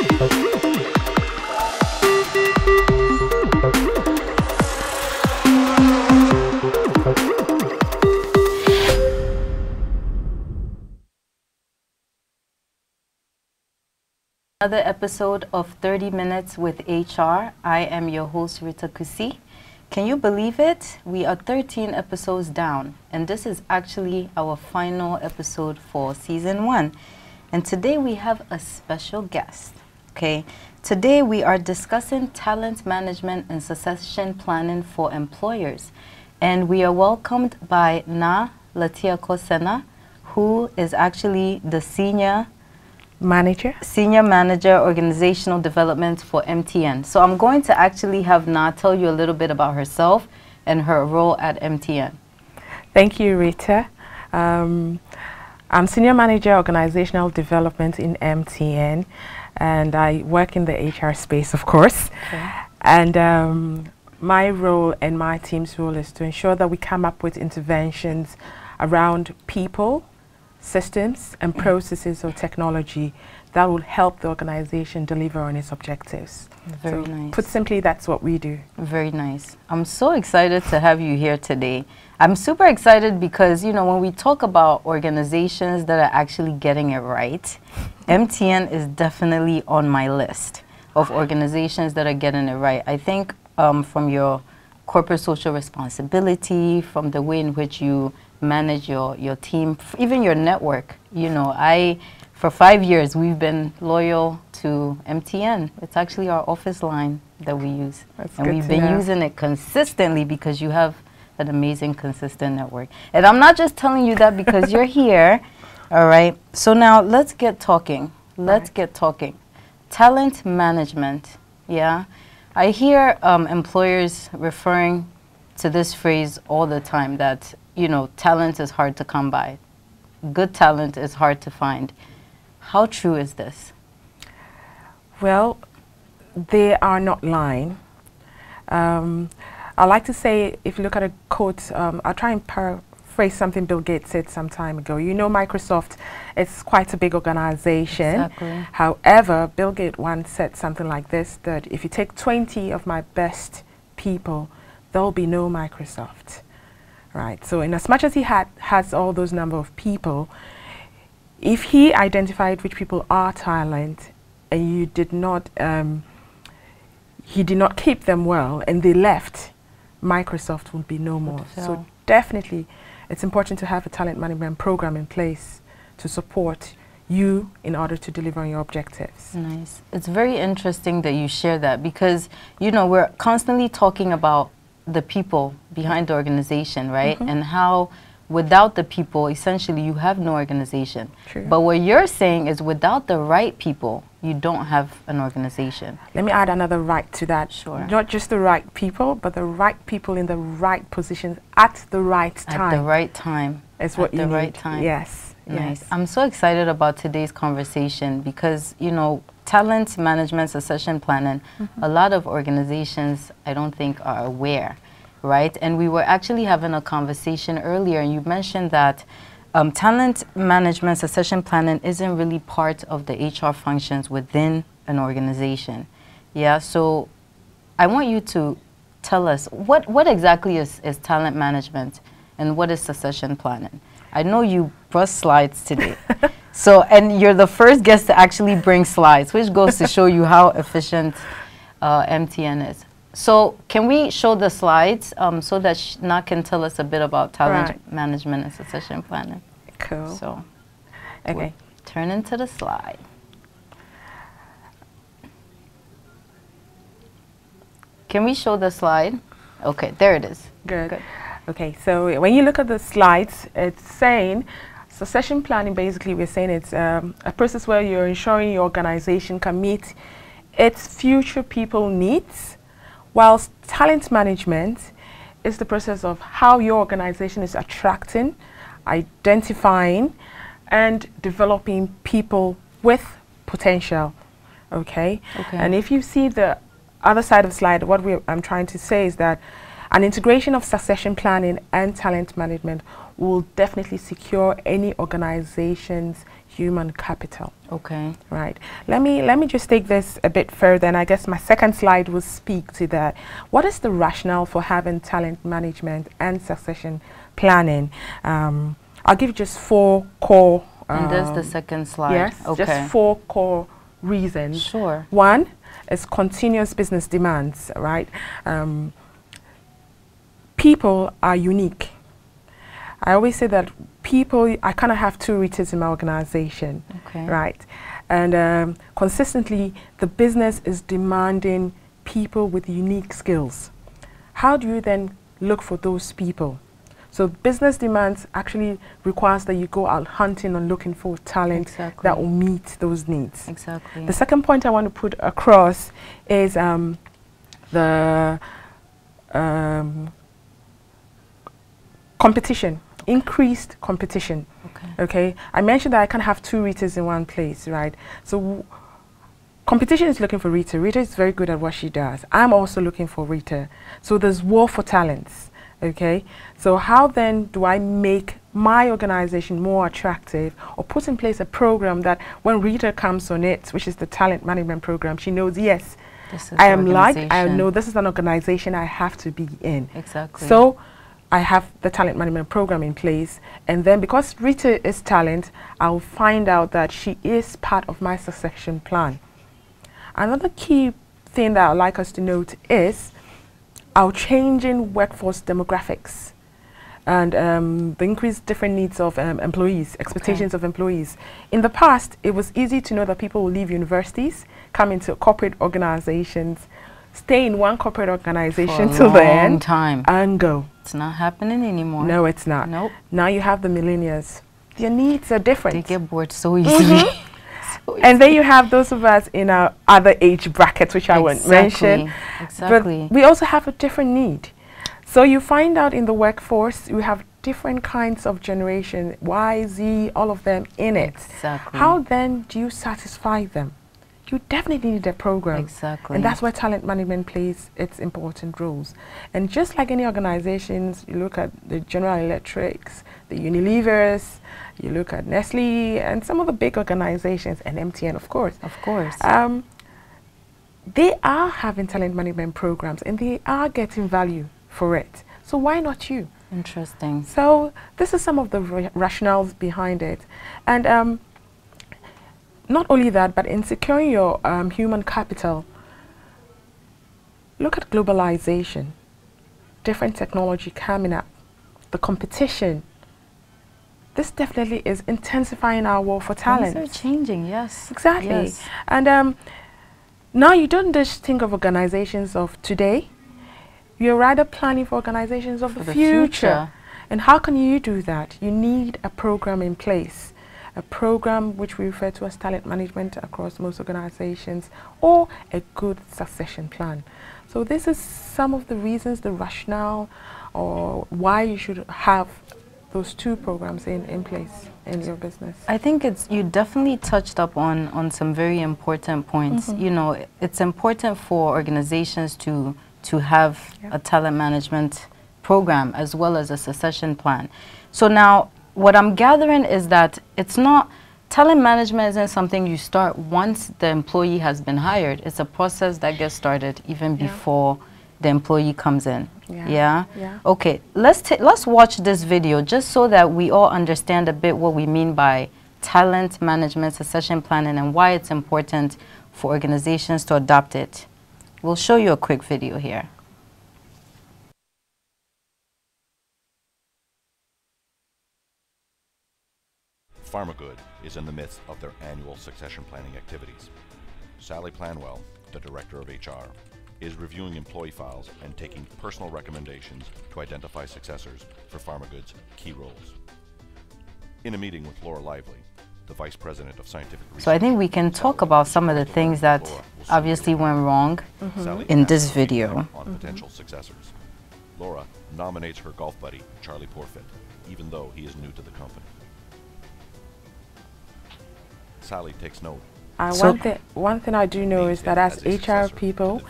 Another episode of 30 Minutes with HR. I am your host, Rita KUSI. Can you believe it? We are 13 episodes down, and this is actually our final episode for season 1. And today we have a special guest. Okay, today we are discussing talent management and succession planning for employers. And we are welcomed by Naa Latiorkor Senah, who is actually the Senior Manager Organizational Development for MTN. So I'm going to actually have Naa tell you a little bit about herself and her role at MTN. Thank you, Rita. I'm Senior Manager Organizational Development in MTN, and I work in the HR space, of course. Okay. And my role and my team's role is to ensure that we come up with interventions around people, systems and processes or technology that will help the organization deliver on its objectives. Very nice. Put simply, that's what we do. Very nice. I'm so excited to have you here today. I'm super excited because, you know, when we talk about organizations that are actually getting it right, MTN is definitely on my list of organizations that are getting it right. I think from your corporate social responsibility, from the way in which you manage your team, even your network. You know, for 5 years we've been loyal to MTN. It's actually our office line that we use. That's and good we've to been know. using it consistently because you have an amazing, consistent network. And I'm not just telling you that because you're here. All right. So now let's get talking. Let's get talking. Talent management. Yeah. I hear employers referring to this phrase all the time that, you know, talent is hard to come by. Good talent is hard to find. How true is this? Well, they are not lying. I like to say, if you look at a quote, I'll try and paraphrase something Bill Gates said some time ago. You know, Microsoft is quite a big organization. Exactly. However, Bill Gates once said something like this, that if you take 20 of my best people, there'll be no Microsoft. Right. So in as much as he has all those number of people, if he identified which people are talent and you did not, he did not keep them well and they left, Microsoft will be no more. So definitely it's important to have a talent management program in place to support you in order to deliver on your objectives. Nice. It's very interesting that you share that because, you know, we're constantly talking about the people behind the organization, right? And how without the people, essentially, you have no organization. True. But what you're saying is without the right people, you don't have an organization. Let me add another right to that. Sure. Not just the right people, but the right people in the right positions at the right time. At the right time. Is what you need. At the right time. Yes. Nice. Yes. I'm so excited about today's conversation because, you know, talent management, succession planning, a lot of organizations I don't think are aware, right? And we were actually having a conversation earlier and you mentioned that talent management, succession planning isn't really part of the HR functions within an organization. Yeah, so I want you to tell us what exactly is talent management and what is succession planning? I know you brought slides today. So, and you're the first guest to actually bring slides, which goes to show you how efficient MTN is. So, can we show the slides so that Naa can tell us a bit about talent management and succession planning? Cool. So, okay. We'll turn into the slide. Can we show the slide? Okay, there it is. Good. Okay, so when you look at the slides, it's saying succession planning, basically we're saying it's a process where you're ensuring your organization can meet its future people needs, whilst talent management is the process of how your organization is attracting, identifying, and developing people with potential. Okay? And if you see the other side of the slide, what I'm trying to say is that an integration of succession planning and talent management will definitely secure any organization's human capital. Okay. Right. Let me just take this a bit further, and I guess my second slide will speak to that. What is the rationale for having talent management and succession planning? I'll give you just 4 core. And there's the second slide. Yes. Okay. Just 4 core reasons. Sure. One is continuous business demands. Right. People are unique. I always say that people, I kind of have 2 readers in my organization, okay. right? And consistently, the business is demanding people with unique skills. How do you then look for those people? So business demands actually requires that you go out hunting and looking for talent exactly. that will meet those needs. Exactly. The second point I want to put across is the competition. Increased competition. Okay. I mentioned that I can have 2 Ritas in one place, right? So competition is looking for Rita. Rita is very good at what she does. I'm also looking for Rita. So there's war for talents. Okay. So how then do I make my organization more attractive, or put in place a program that when Rita comes on it, which is the talent management program, she knows, yes, I am liked. I know this is an organization I have to be in. Exactly. So I have the talent management program in place, and then because Rita is talent, I'll find out that she is part of my succession plan. Another key thing that I'd like us to note is our changing workforce demographics and the increased different needs of employees, expectations of employees. In the past, it was easy to know that people will leave universities, come into corporate organizations, stay in one corporate organization till the end time and go. It's not happening anymore. No, it's not. Nope. Now you have the millennials. Their needs are different. They get bored so easily. So and then you have those of us in our other age brackets, which I won't mention. Exactly. But we also have a different need. So you find out in the workforce, we have different kinds of generation, Y, Z, all of them in it. Exactly. How then do you satisfy them? You definitely need a program. Exactly. And that's where talent management plays its important roles. And just like any organizations, you look at the General Electrics, the Unilevers, you look at Nestle, and some of the big organizations, and MTN, of course. Of course. They are having talent management programs, and they are getting value for it. So why not you? Interesting. So this is some of the rationales behind it. And not only that, but in securing your human capital, look at globalization, different technology coming up, the competition. This definitely is intensifying our war for talent. Things are changing, yes. Exactly. Yes. And now you don't just think of organizations of today, you're rather planning for organizations of the future. And how can you do that? You need a program in place. A program which we refer to as talent management across most organizations, or a good succession plan. So this is some of the reasons, the rationale, or why you should have those 2 programs in place in your business. I think you definitely touched up on some very important points. You know, it's important for organizations to have a talent management program as well as a succession plan. So now, what I'm gathering is that it's not, talent management isn't something you start once the employee has been hired. It's a process that gets started even before the employee comes in. Yeah? Okay, let's watch this video just so that we all understand a bit what we mean by talent management, succession planning, and why it's important for organizations to adopt it. We'll show you a quick video here. Pharmagood is in the midst of their annual succession planning activities. Sally Planwell, the Director of HR, is reviewing employee files and taking personal recommendations to identify successors for Pharmagood's key roles. In a meeting with Laura Lively, the Vice President of Scientific Research. So I think we can talk about some of the things that obviously went wrong in this video. On potential successors. Laura nominates her golf buddy, Charlie Porfit, even though he is new to the company. Sally takes note One thing I do know is that as HR people,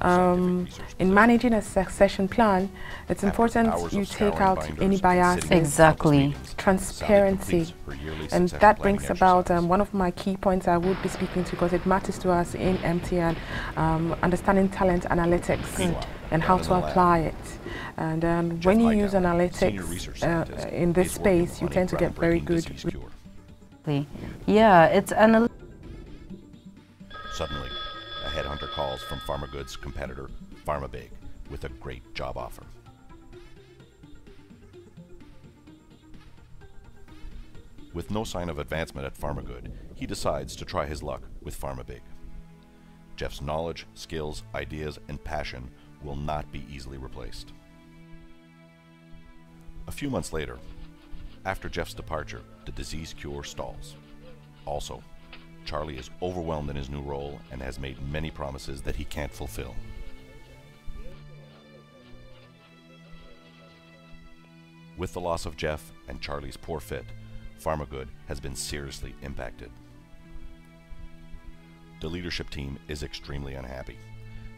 in managing a succession plan, it's important you take out any biases, exactly, transparency, and that brings about one of my key points I would be speaking to, because it matters to us in MTN, understanding talent analytics and how to apply it. And when you use analytics in this space, you tend to get very good. Yeah, it's analytics. Suddenly, a headhunter calls from PharmaGood's competitor, PharmaBig, with a great job offer. With no sign of advancement at PharmaGood, he decides to try his luck with PharmaBig. Jeff's knowledge, skills, ideas, and passion will not be easily replaced. A few months later, after Jeff's departure, the disease cure stalls. Also, Charlie is overwhelmed in his new role and has made many promises that he can't fulfill. With the loss of Jeff and Charlie's poor fit, PharmaGood has been seriously impacted. The leadership team is extremely unhappy.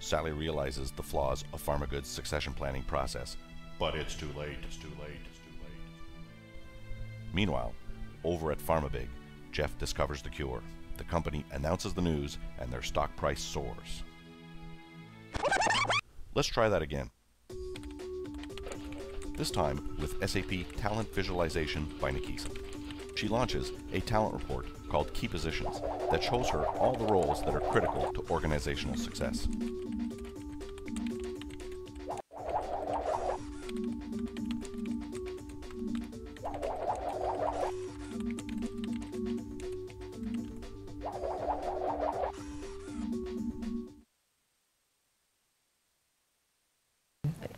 Sally realizes the flaws of PharmaGood's succession planning process, but it's too late, it's too late, it's too late. Meanwhile, over at PharmaBig, Jeff discovers the cure. The company announces the news and their stock price soars. Let's try that again. This time with SAP Talent Visualization by Nikisa. She launches a talent report called Key Positions that shows her all the roles that are critical to organizational success.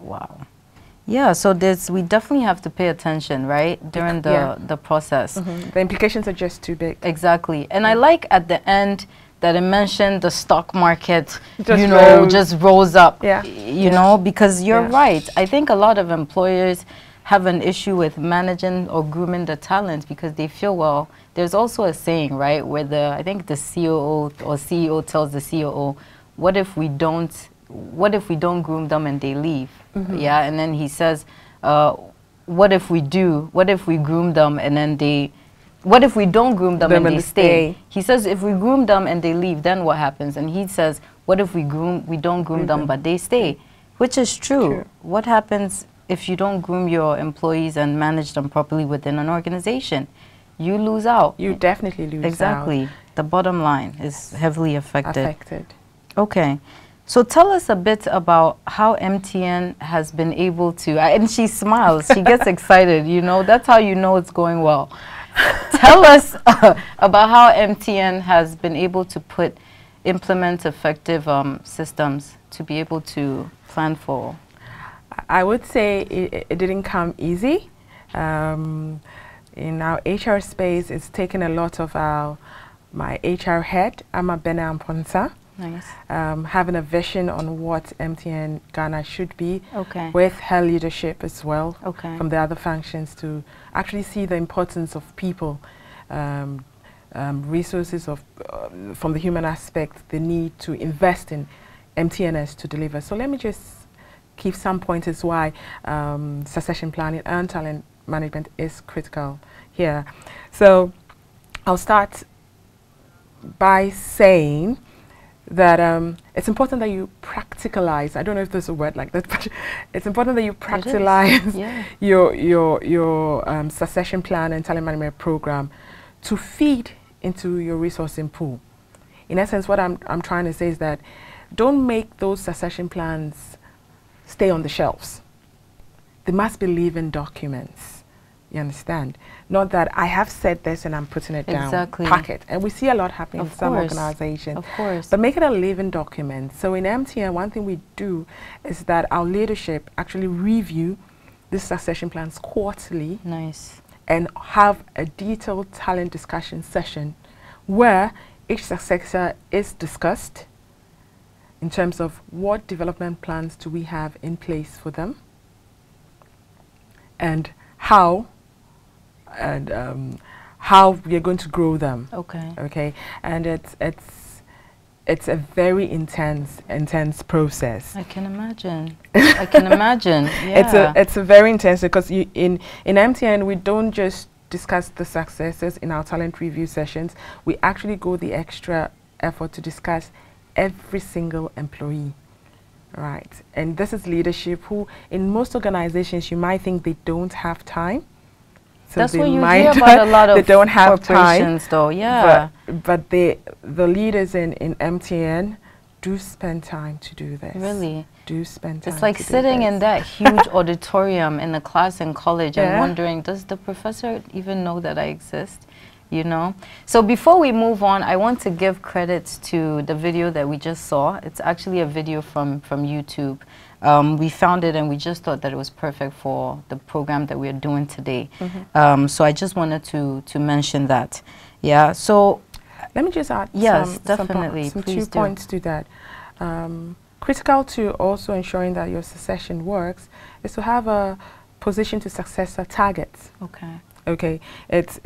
Wow. Yeah, so we definitely have to pay attention, right, during the process. The implications are just too big. Exactly. And I like at the end that it mentioned the stock market, just rose up, you know, because you're right. I think a lot of employers have an issue with managing or grooming the talent because they feel, well, there's also a saying, right, where I think the COO or CEO tells the COO, what if we don't groom them and they leave? Yeah, and then he says, what if we do? What if we groom them and then what if we don't groom them and they stay? He says, if we groom them and they leave, then what happens? And he says, what if we don't groom them but they stay? Which is true. What happens if you don't groom your employees and manage them properly within an organization? You lose out. You definitely lose out. Exactly. The bottom line is heavily affected. Okay. So tell us a bit about how MTN has been able to, and she smiles, she gets excited, you know, that's how you know it's going well. Tell us about how MTN has been able to implement effective systems to be able to plan for. I would say it didn't come easy. In our HR space, it's taken a lot of my HR head, Ama Bena Amponsa. Nice. Having a vision on what MTN Ghana should be, with her leadership as well, from the other functions, to actually see the importance of people, resources from the human aspect, the need to invest in MTNs to deliver. So let me just give some pointers why succession planning and talent management is critical here. So I'll start by saying that it's important that you practicalize. I don't know if there's a word like that, but it's important that you practicalize your succession plan and talent management program to feed into your resourcing pool. In essence, what I'm trying to say is that don't make those succession plans stay on the shelves. They must be living documents. You understand? Not that I have said this and I'm putting it down, pack it. And we see a lot happening in some organizations. Of course. But make it a living document. So in MTN, one thing we do is that our leadership actually review the succession plans quarterly. Nice. And have a detailed talent discussion session where each successor is discussed in terms of what development plans do we have in place for them how we are going to grow them. Okay. Okay, and it's a very intense process. I can imagine. I can imagine. Yeah. It's a very intense, because in MTN we don't just discuss the successes in our talent review sessions. We actually go the extra effort to discuss every single employee. Right, and this is leadership who, in most organizations, you might think they don't have time. So that's what you hear about a lot of they don't have time, though. Yeah. But the leaders in MTN do spend time to do this. Really? Do spend time. It's like sitting in that huge auditorium in a class in college and wondering, does the professor even know that I exist? You know? So before we move on, I want to give credits to the video that we just saw. It's actually a video from YouTube. We found it and we just thought that it was perfect for the program that we're doing today. So I just wanted to mention that. Yeah, so let me just add some 2 points to that. Critical to also ensuring that your succession works is to have a position to successor targets. Okay. Okay, it's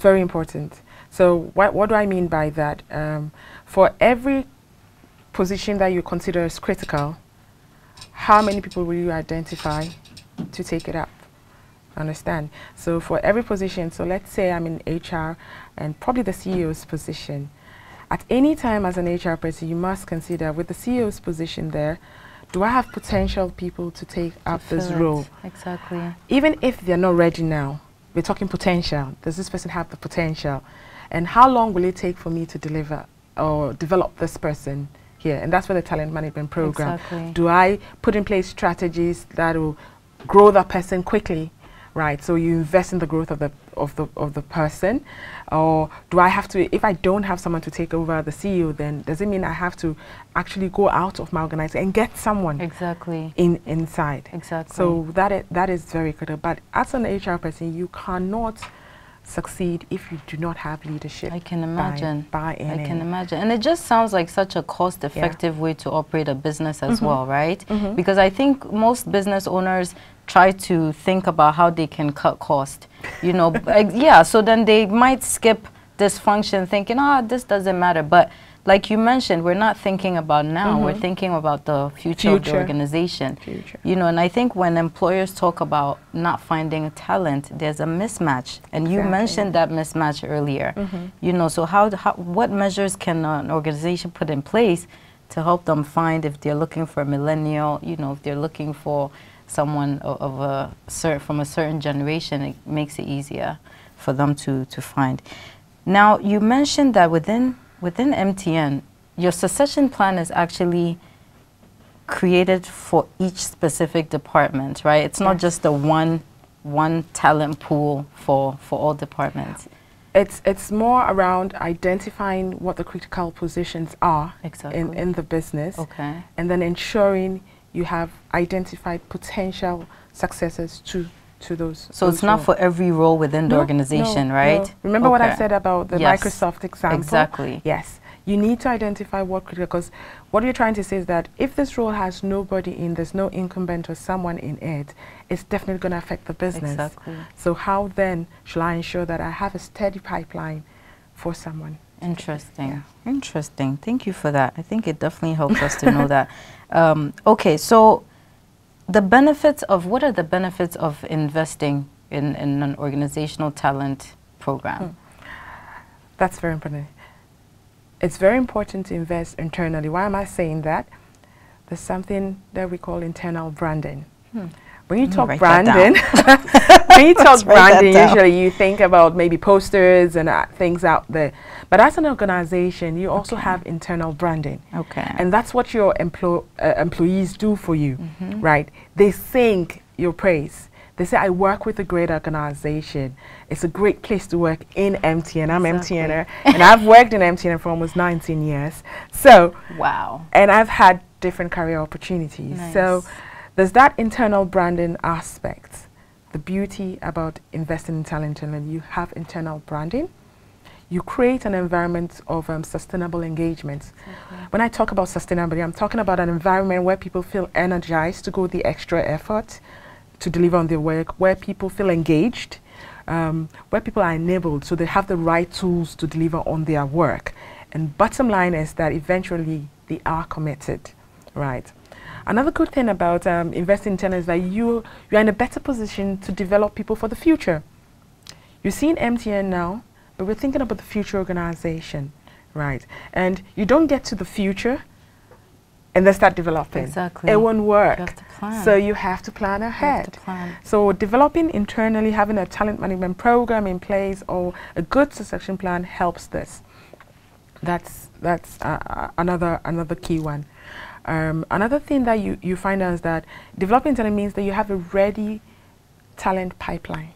very important. So what do I mean by that? For every position that you consider as critical, how many people will you identify to take it up? Understand? So for every position, so let's say I'm in HR and probably the CEO's position. At any time as an HR person, you must consider, with the CEO's position there, do I have potential people to take up this role? Exactly. Even if they're not ready now, we're talking potential. Does this person have the potential? And how long will it take for me to deliver or develop this person here? And that's where the talent management program. Exactly. Do I put in place strategies that will grow that person quickly? Right, so you invest in the growth of the person, or do I have to? If I don't have someone to take over the CEO, then does it mean I have to actually go out of my organization and get someone inside? Exactly. So that is very critical. But as an HR person, you cannot succeed if you do not have leadership. I can imagine. I can imagine. And it just sounds like such a cost-effective way to operate a business as well, right? Because I think most business owners try to think about how they can cut cost, you know. Yeah, so then they might skip this function thinking, this doesn't matter. But like you mentioned, we're not thinking about now, we're thinking about the future of the organization. You know, and I think when employers talk about not finding talent, there's a mismatch. And you mentioned that mismatch earlier. You know, so what measures can an organization put in place to help them find, if they're looking for a millennial, you know, if they're looking for someone from a certain generation, it makes it easier for them to find. Now, you mentioned that within MTN, your succession plan is actually created for each specific department, right? It's not just the one talent pool for all departments. It's more around identifying what the critical positions are in the business, and then ensuring you have identified potential successors to those. So it's not for every role within the organization, right? No. Remember what I said about the Microsoft example? Exactly. Yes. You need to identify what critical, because what you're trying to say is that if this role has nobody in, there's no incumbent or someone in it, it's definitely going to affect the business. Exactly. So how then shall I ensure that I have a steady pipeline for someone? Interesting. Yeah. Interesting. Thank you for that. I think it definitely helps us to know that. Okay, so what are the benefits of investing in an organizational talent program? That's very important. It's very important to invest internally. Why am I saying that? There's something that we call internal branding. When you talk branding, usually you think about maybe posters and things out there. But as an organization, you also have internal branding. And that's what your employees do for you, right? They sing your praise. They say, I work with a great organization. It's a great place to work in MTN. I'm MTNer, and I've worked in MTN for almost 19 years. So, wow. And I've had different career opportunities. Nice. So there's that internal branding aspect. The beauty about investing in talent, and you have internal branding. You create an environment of sustainable engagement. When I talk about sustainability, I'm talking about an environment where people feel energized to go the extra effort to deliver on their work, where people feel engaged, where people are enabled, so they have the right tools to deliver on their work. And bottom line is that eventually they are committed, right? Another good thing about investing in talent is that you're in a better position to develop people for the future. You're seeing MTN now, but we're thinking about the future organization, right? And you don't get to the future and then start developing. Exactly. It won't work. You have to plan. So you have to plan ahead. You have to plan. So developing internally, having a talent management program in place or a good succession plan helps this. That's another key one. Another thing that you find out is that developing talent means that you have a ready talent pipeline,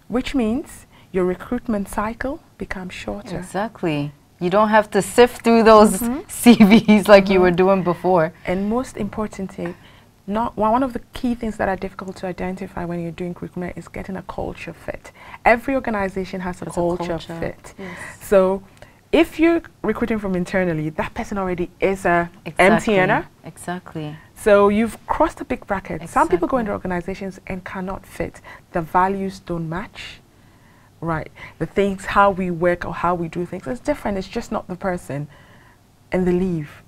which means your recruitment cycle becomes shorter. Exactly. You don't have to sift through those CVs like you were doing before. And most importantly, one of the key things that are difficult to identify when you're doing recruitment is getting a culture fit. Every organization has a culture fit. Yes. So if you're recruiting from internally, that person already is a MTNer. Exactly. So you've crossed a big bracket. Exactly. Some people go into organizations and cannot fit. The values don't match. Right. The things, how we work or how we do things, it's different. It's just not the person. And they leave.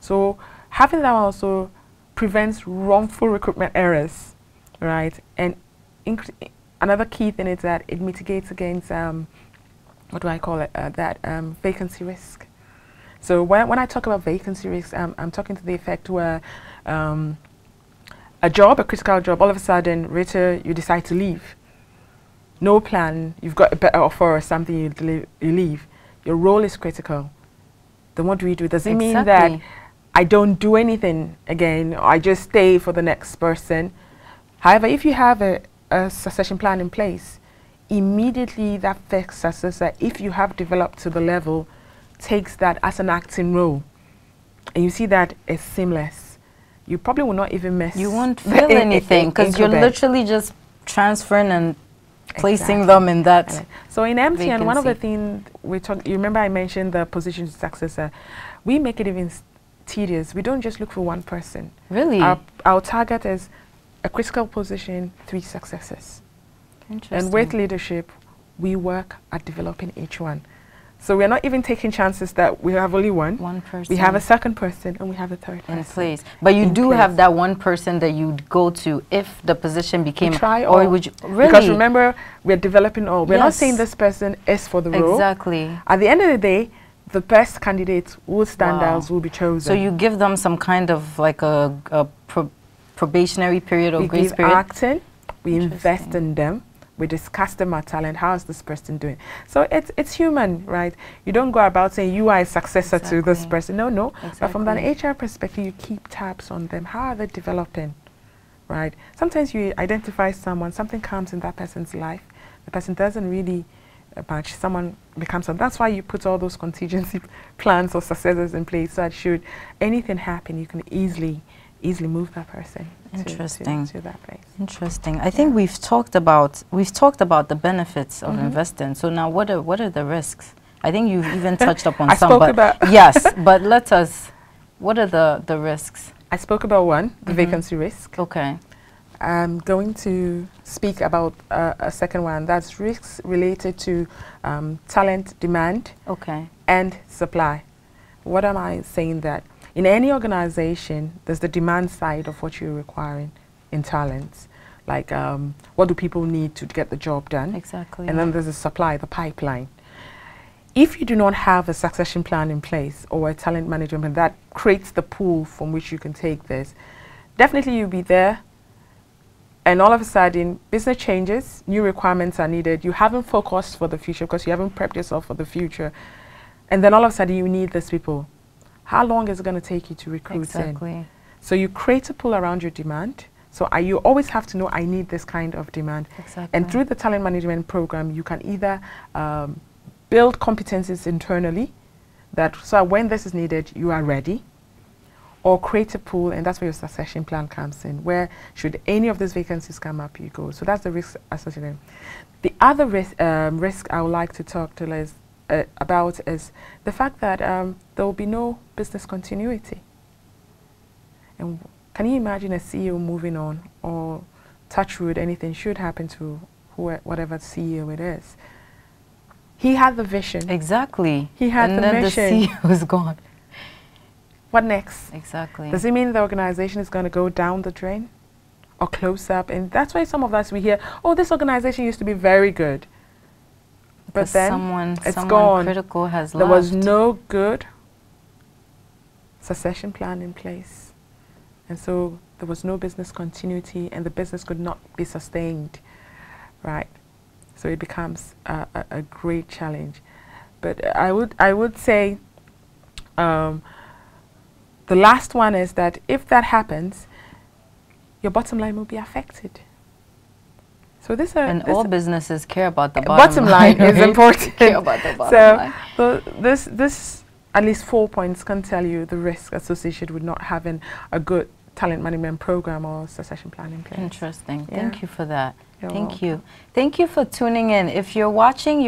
So having that also prevents wrongful recruitment errors. Right. And another key thing is that it mitigates against what do I call it? Vacancy risk. So when I talk about vacancy risk, I'm talking to the effect where a critical job, all of a sudden, Rita, you decide to leave. No plan, you've got a better offer or something, you leave. Your role is critical. Then what do we do? Does it mean that I don't do anything again, or I just stay for the next person? However, if you have a succession plan in place, immediately that first successor, if you have developed to the level, takes that as an acting role. And you see that it's seamless. You probably will not even miss. You won't feel anything because you're literally just transferring and placing them in that. Right. So in MTN, one of the things we talked, you remember I mentioned the position successor. We make it even tedious. We don't just look for one person. Really? Our target is a critical position, 3 successors. Interesting. And with leadership, we work at developing each one. So we're not even taking chances that we have only one. One person. We have a second person and we have a third person. In place. But you do have that one person that you'd go to if the position became... Or would you... Really? Because remember, we're developing all. We're not saying this person is for the role. Exactly. At the end of the day, the best candidates will stand out, will be chosen. So you give them some kind of like a probationary period or grace period? We give acting. We invest in them. We discuss them at talent. How is this person doing? So it's human, right? You don't go about saying you are a successor to this person. No, no. Exactly. But from an HR perspective, you keep tabs on them. How are they developing, right? Sometimes you identify someone, something comes in that person's life. The person doesn't really match. Someone becomes something. That's why you put all those contingency plans or successors in place so that should anything happen, you can easily move that person to that place. Interesting. I think we've talked about the benefits of investing. So now, what are the risks? I think you've even touched upon some. Yes, but what are the risks? I spoke about one, the vacancy risk. Okay. I'm going to speak about a second one. That's risks related to talent demand and supply. What am I saying that? In any organization, there's the demand side of what you're requiring in talents. Like, what do people need to get the job done? Exactly. And then there's the supply, the pipeline. If you do not have a succession plan in place or a talent management that creates the pool from which you can take this, definitely you'll be there. And all of a sudden, business changes, new requirements are needed. You haven't focused for the future because you haven't prepped yourself for the future. And then all of a sudden, you need these people. How long is it going to take you to recruit in? So you create a pool around your demand. So you always have to know, I need this kind of demand. And through the talent management program, you can either build competencies internally, so when this is needed, you are ready, or create a pool, and that's where your succession plan comes in, where should any of these vacancies come up, you go. So that's the risk associated. The other risk I would like to talk to is about is the fact that there will be no business continuity. And can you imagine a CEO moving on, or touch wood, anything should happen to whatever CEO it is? He had the vision. Exactly. He had the mission. And then the CEO is gone. What next? Exactly. Does it mean the organization is going to go down the drain or close up? And that's why some of us, we hear, oh, this organization used to be very good. But then someone gone. Critical has There left. was no good succession plan in place. And so there was no business continuity, and the business could not be sustained, right? So it becomes a great challenge. But I would say the last one is that if that happens, your bottom line will be affected. So all businesses care about the bottom line. Is important. Care about the bottom line. So this at least 4 points can tell you the risk associated with not having a good talent management program or succession plan in place. Interesting. Yeah. Thank you for that. Thank you. Thank you for tuning in. If you're watching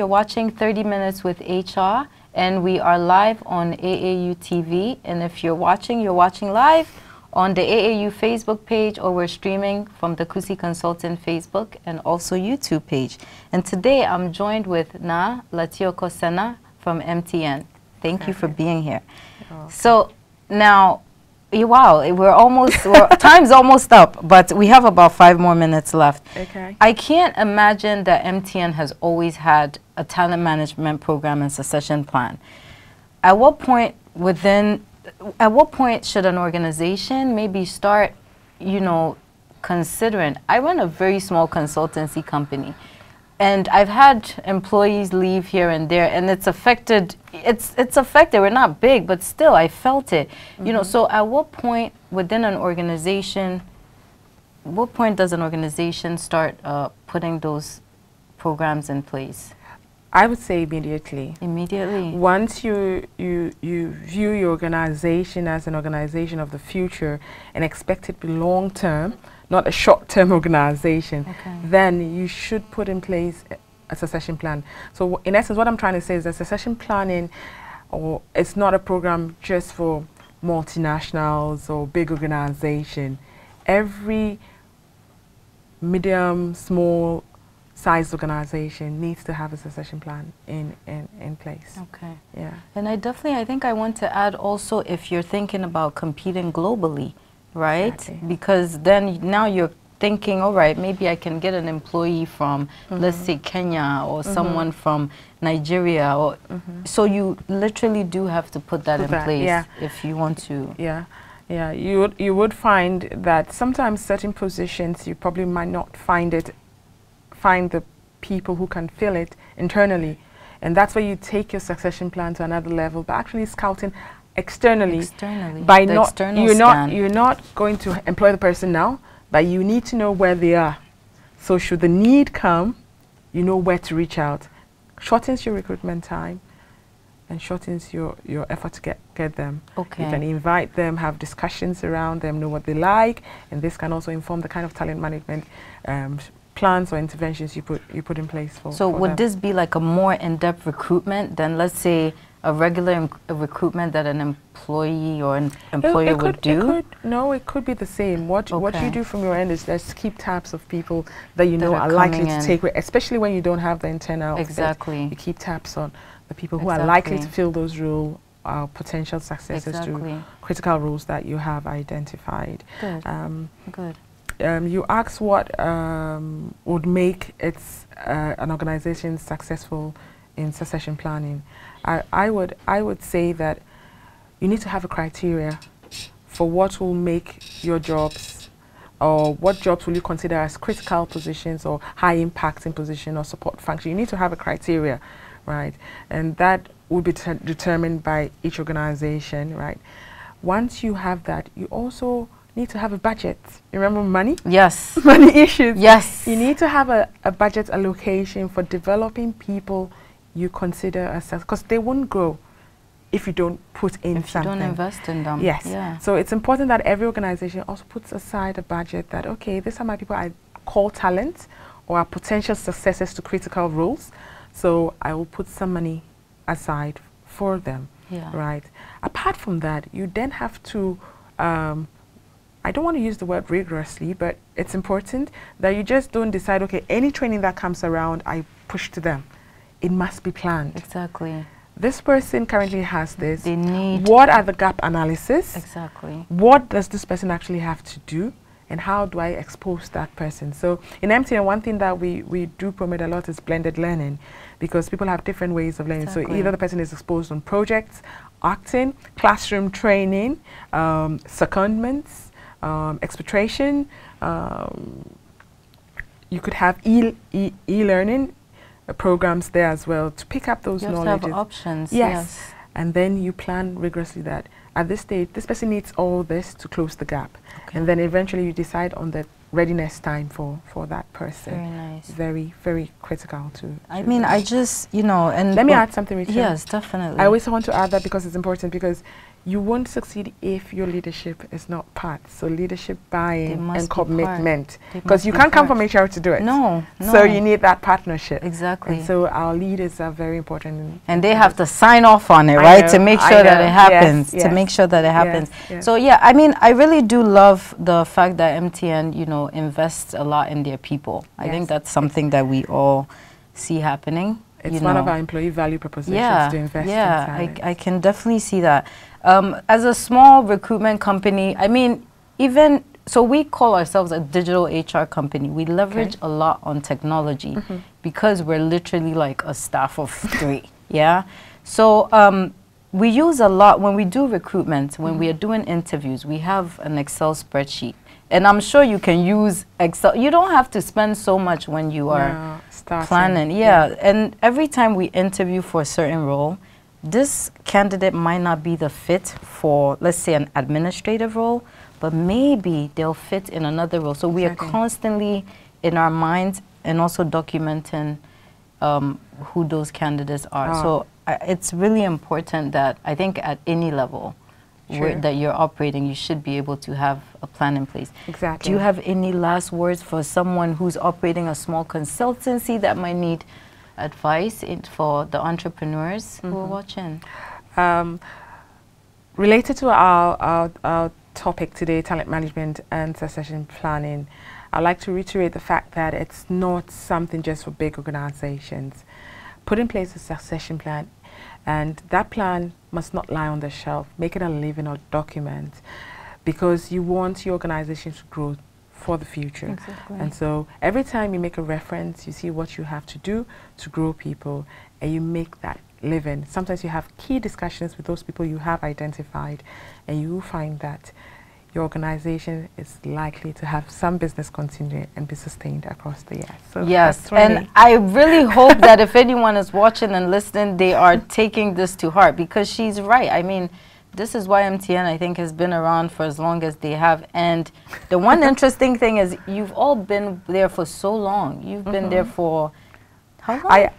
30 Minutes with HR, and we are live on AAU TV. And if you're watching live on the AAU Facebook page, or we're streaming from the KUSI Consulting Facebook and also YouTube page. And today I'm joined with Naa Latiorkor Senah from MTN. Thank you for being here. So now, wow, time's almost up, but we have about 5 more minutes left. Okay. I can't imagine that MTN has always had a talent management program and succession plan. At what point should an organization maybe start, considering? I run a very small consultancy company, and I've had employees leave here and there, and it's affected. It's affected. We're not big, but still, I felt it. So at what point within an organization, what point does an organization start putting those programs in place? I would say immediately. Immediately. Once you view your organization as an organization of the future and expect it to be long-term, not a short-term organization, then you should put in place a succession plan. So in essence, what I'm trying to say is that succession planning, it's not a program just for multinationals or big organization. Every medium, small size organization needs to have a succession plan in place. Okay. Yeah. And I think I want to add also, if you're thinking about competing globally, right? Exactly. Because then now you're thinking, all right, maybe I can get an employee from, let's say, Kenya, or someone from Nigeria, or so you literally do have to put that in place if you want to. Yeah. Yeah, you would find that sometimes certain positions you probably might not find the people who can fill it internally, and that's where you take your succession plan to another level, but actually scouting externally. By you're not going to employ the person now, but you need to know where they are. So should the need come, you know where to reach out. Shortens your recruitment time and shortens your effort to get them. Okay. You can invite them, have discussions around them, know what they like, and this can also inform the kind of talent management plans or interventions you put in place for. So would this be like a more in-depth recruitment than, let's say, a regular recruitment that an employee or an employer would do? It could be the same. What you do from your end is just keep tabs of people that you know are likely to take, especially when you don't have the internal. Exactly. You keep tabs on the people who are likely to fill those roles, potential successors to critical roles that you have identified. Good. Good. You asked what would make an organization successful in succession planning. I would say that you need to have a criteria for what will make your jobs, or what jobs will you consider as critical positions or high impacting position or support function. You need to have a criteria, right? And that will be determined by each organization, right? Once you have that, you also need to have a budget. You remember money? Yes. Money issues. Yes. You need to have a budget allocation for developing people you consider as, because they won't grow if you don't put in something. If you don't invest in them. Yes. Yeah. So it's important that every organization also puts aside a budget that, okay, these are my people I call talent or are potential successors to critical roles. So I will put some money aside for them. Yeah. Right. Apart from that, you then have to I don't want to use the word rigorously, but it's important that you just don't decide, okay, any training that comes around, I push to them. It must be planned. Exactly. This person currently has this. They need. What are the gap analysis? Exactly. What does this person actually have to do? And how do I expose that person? So in MTN, one thing that we do promote a lot is blended learning, because people have different ways of learning. Exactly. So either the person is exposed on projects, acting, classroom training, secondments, expatriation. You could have e-learning programs there as well to pick up those knowledges. You have options. Yes. And then you plan rigorously that at this stage, this person needs all this to close the gap. Okay. And then eventually you decide on the readiness time for that person. Very nice. Very, very critical to I mean, I just, you know, and let me add something, Richard. Yes, definitely. I always want to add that because it's important, because you won't succeed if your leadership is not part. So leadership buy-in and commitment, because you can't come from HR to do it. No, no. So you need that partnership. Exactly. And so our leaders are very important. And they have to sign off on it, right? To make sure that it happens. Yes, to make sure that it happens. Yes. So yeah, I mean, I really do love the fact that MTN, you know, invests a lot in their people. I think that's something that we all see happening. It's one of our employee value propositions to invest in talent. I can definitely see that. As a small recruitment company, I mean, even, so we call ourselves a digital HR company. We leverage a lot on technology because we're literally like a staff of 3, yeah? So we use a lot, when we do recruitment, when we are doing interviews, we have an Excel spreadsheet. And I'm sure you can use Excel. You don't have to spend so much when you are planning. Yeah, and every time we interview for a certain role, this candidate might not be the fit for, let's say, an administrative role, but maybe they'll fit in another role. So we are constantly in our minds and also documenting who those candidates are. So it's really important that I think at any level that you're operating, you should be able to have a plan in place. Exactly. Do you have any last words for someone who's operating a small consultancy that might need advice for the entrepreneurs who are watching? Related to our topic today, talent management and succession planning, I'd like to reiterate the fact that it's not something just for big organizations. Put in place a succession plan, and that plan must not lie on the shelf. Make it a living document, because you want your organization to grow for the future. Exactly. And so every time you make a reference, you see what you have to do to grow people, and you make that living. Sometimes you have key discussions with those people you have identified, and you will find that your organization is likely to have some business continue and be sustained across the years. So yes, and I really hope that if anyone is watching and listening, they are taking this to heart, because she's right. I mean, this is why MTN, I think, has been around for as long as they have. And the one interesting thing is you've all been there for so long. You've been there for how long?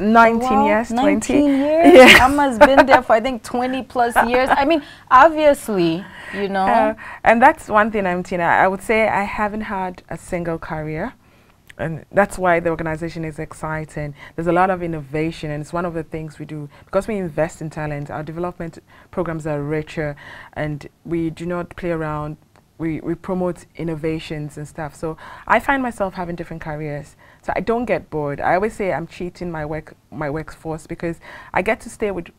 19 years, 19 years? Yeah. Emma's been there for, I think, 20 plus years. I mean, obviously, you know. And that's one thing, I would say I haven't had a single career. And that's why the organization is exciting. There's a lot of innovation, and it's one of the things we do. Because we invest in talent, our development programs are richer, and we do not play around. We promote innovations and stuff. So I find myself having different careers. So I don't get bored. I always say I'm cheating my workforce, because I get to stay with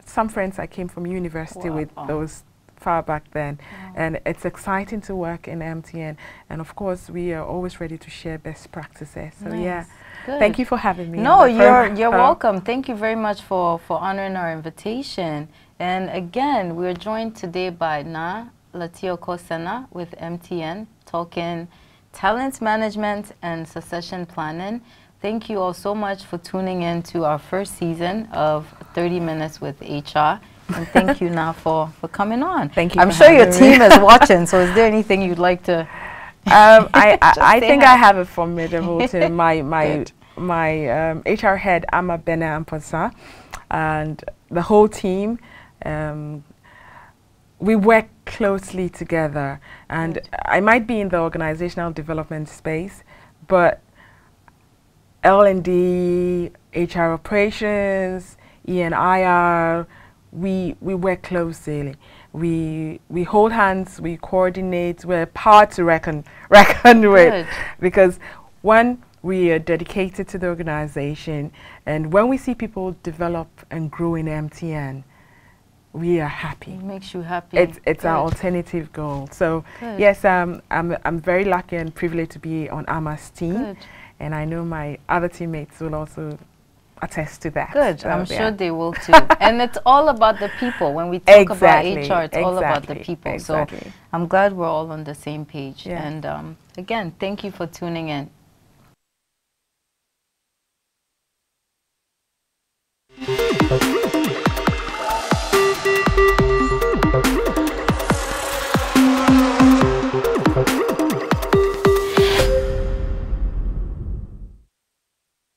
some friends I came from university with those far back then. And it's exciting to work in MTN. And of course, we are always ready to share best practices. So yeah, thank you for having me. No, you're welcome. Thank you very much for honoring our invitation. And again, we're joined today by Naa Latiorkor Senah with MTN, talking talent management and succession planning. Thank you all so much for tuning in to our first season of 30 Minutes with HR. And thank you, Naa, for coming on. Thank you. I'm sure your team is watching, so is there anything you'd like to I think I have a formidable team. My HR head, Amma Bena Amposa, and the whole team, we work closely together. And I might be in the organizational development space, but L&D, HR operations, E&IR, we work closely. We hold hands, we coordinate, we're power to reckon with, because one, we are dedicated to the organization, and when we see people develop and grow in MTN, we are happy. It makes you happy. It's our alternative goal. So yes, I'm very lucky and privileged to be on Ama's team, and I know my other teammates will also attest to that. Good. I'm sure they will too. And it's all about the people. When we talk about HR, it's all about the people. So I'm glad we're all on the same page. And again, thank you for tuning in.